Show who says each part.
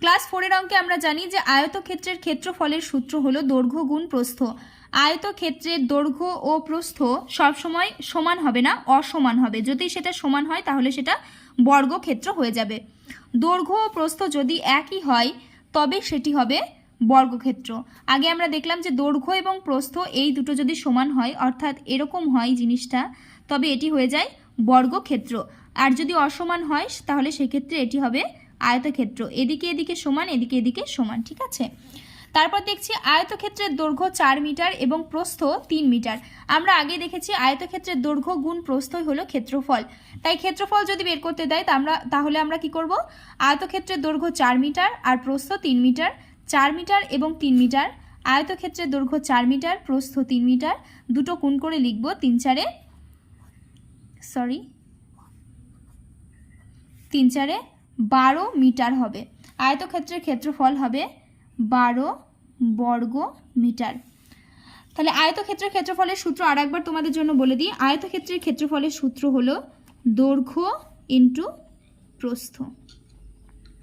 Speaker 1: Class 4 এর অঙ্কে আমরা জানি যে আয়তক্ষেত্রের ক্ষেত্রফলের সূত্র হলো দৈর্ঘ্য গুণ প্রস্থ। আয়তক্ষেত্রের দৈর্ঘ্য ও প্রস্থ সবসময় সমান হবে না, অসমান হবে। যদি সেটা সমান হয় তাহলে সেটা বর্গক্ষেত্র হয়ে যাবে। দৈর্ঘ্য ও প্রস্থ যদি একই হয় তবে সেটি হবে বর্গক্ষেত্র। আগে আমরা দেখলাম যে দৈর্ঘ্য এবং প্রস্থ এই দুটো যদি সমান হয়, অর্থাৎ এরকম হয় জিনিসটা, তবে এটি হয়ে যায় বর্গক্ষেত্র। আর যদি অসমান হয় তাহলে সেক্ষেত্রে এটি হবে আয়তক্ষেত্র। এদিকে এদিকে সমান, এদিকে এদিকে সমান, ঠিক আছে। তারপর দেখছি আয়তক্ষেত্রের দৈর্ঘ্য 4 মিটার এবং প্রস্থ 3 মিটার। আমরা আগে দেখেছি আয়তক্ষেত্রের দৈর্ঘ্য গুণ প্রস্থই হলো ক্ষেত্রফল। তাই ক্ষেত্রফল যদি বের করতে দেয় তাহলে আমরা কি করব, আয়তক্ষেত্রের দৈর্ঘ্য 4 মিটার আর প্রস্থ 3 মিটার, 4 মিটার এবং 3 মিটার, আয়তক্ষেত্রের দৈর্ঘ্য 4 মিটার, প্রস্থ 3 মিটার, দুটো গুণ করে লিখব 3 চারে 12 মিটার হবে। আয়তক্ষেত্রের ক্ষেত্রফল হবে 12 বর্গ মিটার। তাহলে আয়তক্ষেত্রের ক্ষেত্রফলের সূত্র আর একবার তোমাদের জন্য বলে দিই। আয়তক্ষেত্রের ক্ষেত্রফলের সূত্র হলো দৈর্ঘ্য ইন্টু প্রস্থ।